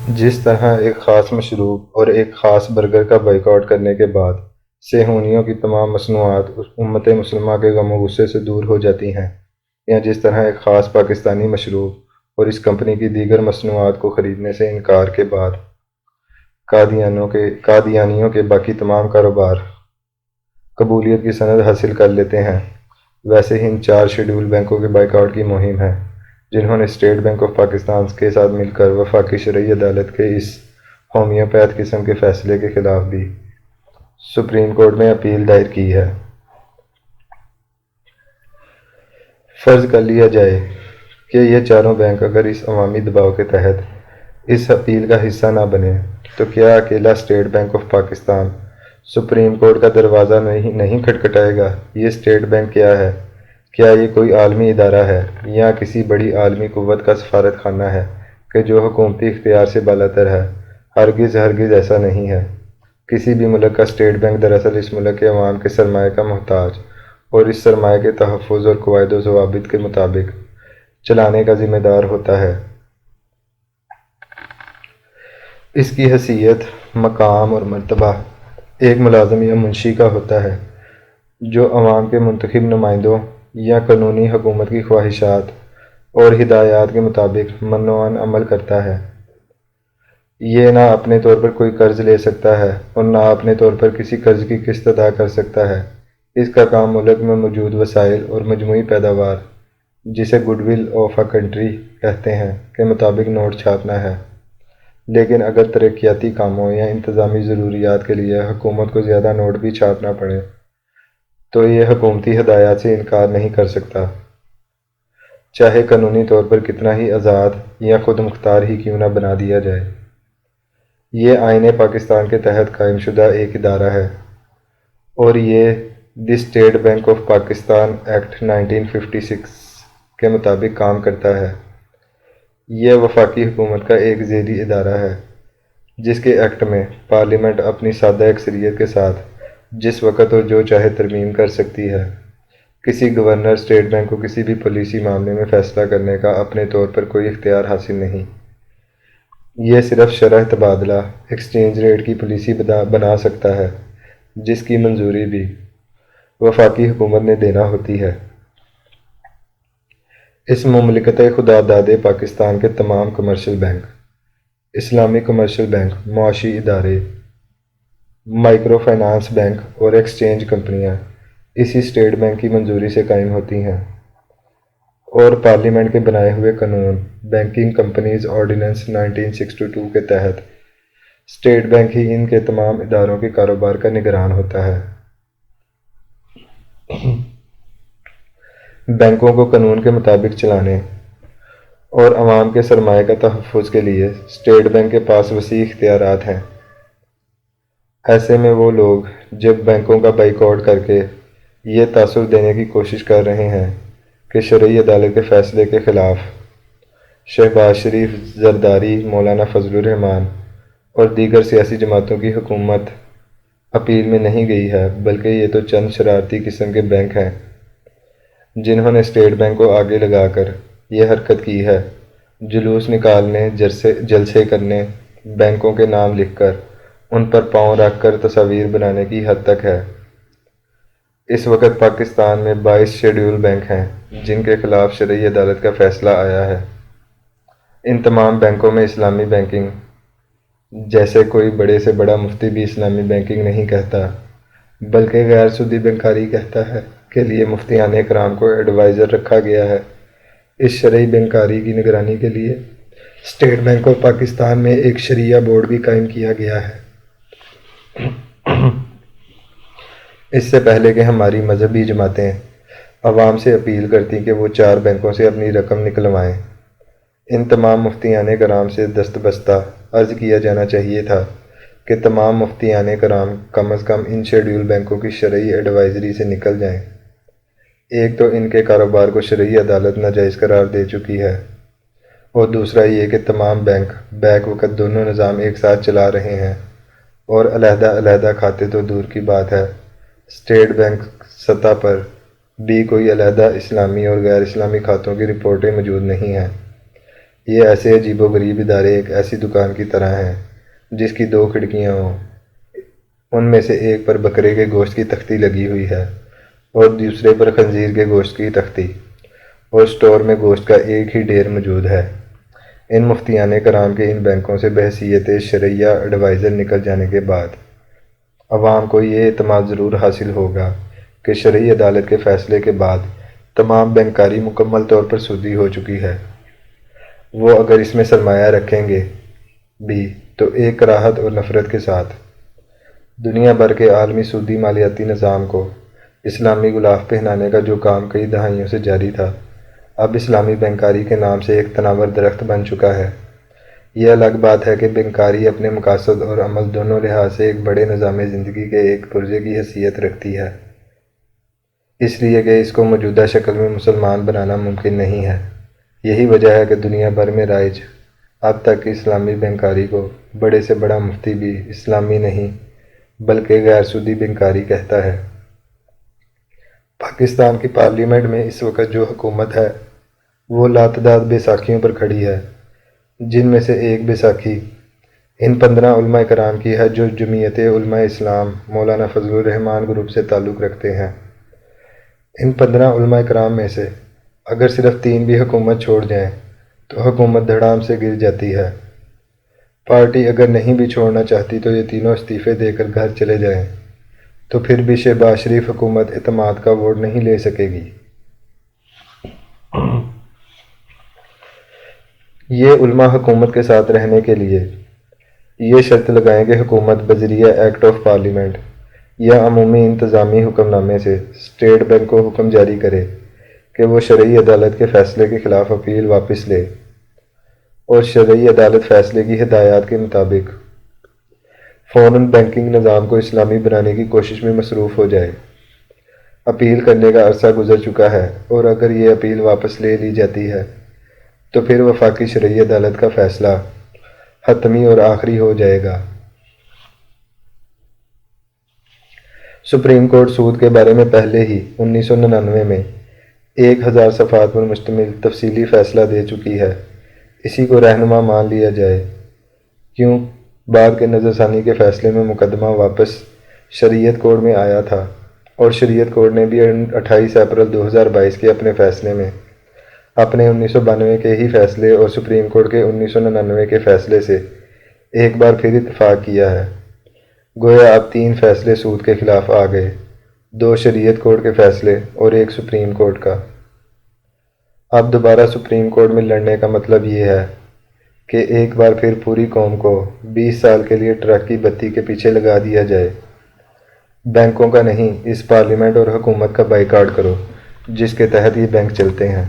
جس طرح ایک خاص مشروب اور ایک خاص برگر کا بائیکاٹ کرنے کے بعد صہیونیوں کی تمام مصنوعات اس امت مسلمہ کے غم و غصے سے دور ہو جاتی ہیں، یا جس طرح ایک خاص پاکستانی مشروب اور اس کمپنی کی دیگر مصنوعات کو خریدنے سے انکار کے بعد قادیانیوں کے باقی تمام کاروبار قبولیت کی سند حاصل کر لیتے ہیں، ویسے ہی ان 4 شیڈول بینکوں کے بائیکاٹ کی مہم ہے جنہوں نے اسٹیٹ بینک آف پاکستان کے ساتھ مل کر وفاقی شرعی عدالت کے اس ہومیوپیتھ قسم کے فیصلے کے خلاف بھی سپریم کورٹ میں اپیل دائر کی ہے۔ فرض کر لیا جائے کہ یہ چاروں بینک اگر اس عوامی دباؤ کے تحت اس اپیل کا حصہ نہ بنے تو کیا اکیلا state bank of Pakistan supreme court کا دروازہ نہیں کھٹکھٹائے گا؟ یہ اسٹیٹ بینک کیا ہے؟ کیا یہ کوئی عالمی ادارہ ہے یا کسی بڑی عالمی قوت کا سفارت خانہ ہے کہ جو حکومتی اختیار سے بالاتر ہے؟ ہرگز ایسا نہیں ہے۔ کسی بھی ملک کا اسٹیٹ بینک دراصل اس ملک کے عوام کے سرمایہ کا محتاج اور اس سرمایہ کے تحفظ اور قواعد و ضوابط کے مطابق چلانے کا ذمہ دار ہوتا ہے۔ اس کی حیثیت، مقام اور مرتبہ ایک ملازم یا منشی کا ہوتا ہے جو عوام کے منتخب نمائندوں یا قانونی حکومت کی خواہشات اور ہدایات کے مطابق منوعاً عمل کرتا ہے۔ یہ نہ اپنے طور پر کوئی قرض لے سکتا ہے اور نہ اپنے طور پر کسی قرض کی قسط ادا کر سکتا ہے۔ اس کا کام ملک میں موجود وسائل اور مجموعی پیداوار، جسے good will of a country کہتے ہیں، کے مطابق نوٹ چھاپنا ہے۔ لیکن اگر ترقیاتی کاموں یا انتظامی ضروریات کے لیے حکومت کو زیادہ نوٹ بھی چھاپنا پڑے تو یہ حکومتی ہدایات سے انکار نہیں کر سکتا، چاہے قانونی طور پر کتنا ہی آزاد یا خود مختار ہی کیوں نہ بنا دیا جائے۔ یہ آئین پاکستان کے تحت قائم شدہ ایک ادارہ ہے اور یہ the state bank of Pakistan act 1956 کے مطابق کام کرتا ہے۔ یہ وفاقی حکومت کا ایک ذیلی ادارہ ہے جس کے ایکٹ میں پارلیمنٹ اپنی سادہ اکثریت کے ساتھ جس وقت اور جو چاہے ترمیم کر سکتی ہے۔ کسی گورنر اسٹیٹ بینک کو کسی بھی پالیسی معاملے میں فیصلہ کرنے کا اپنے طور پر کوئی اختیار حاصل نہیں۔ یہ صرف شرح تبادلہ ایکسچینج ریٹ کی پالیسی بنا سکتا ہے جس کی منظوری بھی وفاقی حکومت نے دینا ہوتی ہے۔ اس مملکت خدا داد پاکستان کے تمام کمرشل بینک، اسلامی کمرشل بینک، معاشی ادارے، مائکرو فائنانس بینک اور ایکسچینج کمپنیاں اسی اسٹیٹ بینک کی منظوری سے قائم ہوتی ہیں اور پارلیمنٹ کے بنائے ہوئے قانون بینکنگ کمپنیز آرڈیننس 1962 کے تحت اسٹیٹ بینک ہی ان کے تمام اداروں کے کاروبار کا نگران ہوتا ہے۔ بینکوں کو قانون کے مطابق چلانے اور عوام کے سرمایہ کا تحفظ کے لیے اسٹیٹ بینک کے پاس وسیع اختیارات ہیں۔ ایسے میں وہ لوگ جب بینکوں کا بائیکاٹ کر کے یہ تاثر دینے کی کوشش کر رہے ہیں کہ شرعی عدالت کے فیصلے کے خلاف شہباز شریف، زرداری، مولانا فضل الرحمان اور دیگر سیاسی جماعتوں کی حکومت اپیل میں نہیں گئی ہے، بلکہ یہ تو چند شرارتی قسم کے بینک ہیں جنہوں نے اسٹیٹ بینک کو آگے لگا کر یہ حرکت کی ہے۔ جلوس نکالنے، جلسے کرنے، بینکوں کے نام لکھ کر ان پر پاؤں رکھ کر تصاویر بنانے کی حد تک ہے۔ اس وقت پاکستان میں 22 شیڈول بینک ہیں جن کے خلاف شرعی عدالت کا فیصلہ آیا ہے۔ ان تمام بینکوں میں اسلامی بینکنگ، جیسے کوئی بڑے سے بڑا مفتی بھی اسلامی بینکنگ نہیں کہتا بلکہ غیر سودی بینکاری کہتا ہے، کے لیے مفتیان اکرام کو ایڈوائزر رکھا گیا ہے۔ اس شرعی بینکاری کی نگرانی کے لیے اسٹیٹ بینک آف پاکستان میں ایک شریعہ بورڈ بھی قائم کیا گیا ہے۔ اس سے پہلے کہ ہماری مذہبی جماعتیں عوام سے اپیل کرتی کہ وہ 4 بینکوں سے اپنی رقم نکلوائیں، ان تمام مفتیان کرام سے دست بستہ عرض کیا جانا چاہیے تھا کہ تمام مفتیان کرام کم از کم ان شیڈول بینکوں کی شرعی ایڈوائزری سے نکل جائیں۔ ایک تو ان کے کاروبار کو شرعی عدالت ناجائز قرار دے چکی ہے اور دوسرا یہ کہ تمام بینک بیک وقت دونوں نظام ایک ساتھ چلا رہے ہیں اور علیحدہ علیحدہ کھاتے تو دور کی بات ہے، اسٹیٹ بینک سطح پر بھی کوئی علیحدہ اسلامی اور غیر اسلامی کھاتوں کی رپورٹیں موجود نہیں ہیں۔ یہ ایسے عجیب و غریب ادارے ایک ایسی دکان کی طرح ہیں جس کی 2 کھڑکیاں ہوں، ان میں سے ایک پر بکرے کے گوشت کی تختی لگی ہوئی ہے اور دوسرے پر خنزیر کے گوشت کی تختی، اور اسٹور میں گوشت کا ایک ہی ڈھیر موجود ہے۔ ان مفتیان کرام کے ان بینکوں سے بحیثیت شرعیہ ایڈوائزر نکل جانے کے بعد عوام کو یہ اعتماد ضرور حاصل ہوگا کہ شرعی عدالت کے فیصلے کے بعد تمام بینکاری مکمل طور پر سودی ہو چکی ہے۔ وہ اگر اس میں سرمایہ رکھیں گے بھی تو ایک کراہت اور نفرت کے ساتھ۔ دنیا بھر کے عالمی سودی مالیاتی نظام کو اسلامی غلاف پہنانے کا جو کام کئی دہائیوں سے جاری تھا، اب اسلامی بینکاری کے نام سے ایک تناور درخت بن چکا ہے۔ یہ الگ بات ہے کہ بینکاری اپنے مقاصد اور عمل دونوں لحاظ سے ایک بڑے نظام زندگی کے ایک پرزے کی حیثیت رکھتی ہے، اس لیے کہ اس کو موجودہ شکل میں مسلمان بنانا ممکن نہیں ہے۔ یہی وجہ ہے کہ دنیا بھر میں رائج اب تک اسلامی بینکاری کو بڑے سے بڑا مفتی بھی اسلامی نہیں بلکہ غیر سودی بینکاری کہتا ہے۔ پاکستان کی پارلیمنٹ میں اس وقت جو حکومت ہے وہ لاتعداد بیساکھیوں پر کھڑی ہے، جن میں سے ایک بیساکھی ان 15 علماء کرام کی ہے جو جمعیت علماء اسلام مولانا فضل الرحمان گروپ سے تعلق رکھتے ہیں۔ ان 15 علماء کرام میں سے اگر صرف 3 بھی حکومت چھوڑ جائیں تو حکومت دھڑام سے گر جاتی ہے۔ پارٹی اگر نہیں بھی چھوڑنا چاہتی تو یہ تینوں استعفے دے کر گھر چلے جائیں تو پھر بھی شہباز شریف حکومت اعتماد کا ووٹ نہیں لے سکے گی۔ یہ علماء حکومت کے ساتھ رہنے کے لیے یہ شرط لگائیں کہ حکومت بذریعہ ایکٹ آف پارلیمنٹ یا عمومی انتظامی حکم نامے سے اسٹیٹ بینک کو حکم جاری کرے کہ وہ شرعی عدالت کے فیصلے کے خلاف اپیل واپس لے اور شرعی عدالت فیصلے کی ہدایات کے مطابق فوراً بینکنگ نظام کو اسلامی بنانے کی کوشش میں مصروف ہو جائے۔ اپیل کرنے کا عرصہ گزر چکا ہے اور اگر یہ اپیل واپس لے لی جاتی ہے تو پھر وفاقی شرعی عدالت کا فیصلہ حتمی اور آخری ہو جائے گا۔ سپریم کورٹ سود کے بارے میں پہلے ہی 1999 میں 1000 صفحات پر مشتمل تفصیلی فیصلہ دے چکی ہے۔ اسی کو رہنما مان لیا جائے۔ کیوں بعد کے نظر ثانی کے فیصلے میں مقدمہ واپس شریعت کورٹ میں آیا تھا اور شریعت کورٹ نے بھی 28 اپریل 2022 کے اپنے فیصلے میں اپنے 1992 کے ہی فیصلے اور سپریم کورٹ کے 1999 کے فیصلے سے ایک بار پھر اتفاق کیا ہے۔ گویا اب 3 فیصلے سود کے خلاف آ گئے، 2 شریعت کورٹ کے فیصلے اور 1 سپریم کورٹ کا۔ اب دوبارہ سپریم کورٹ میں لڑنے کا مطلب یہ ہے کہ ایک بار پھر پوری قوم کو 20 سال کے لیے ٹرک کی بتی کے پیچھے لگا دیا جائے۔ بینکوں کا نہیں، اس پارلیمنٹ اور حکومت کا بائیکاٹ کرو جس کے تحت یہ بینک چلتے ہیں۔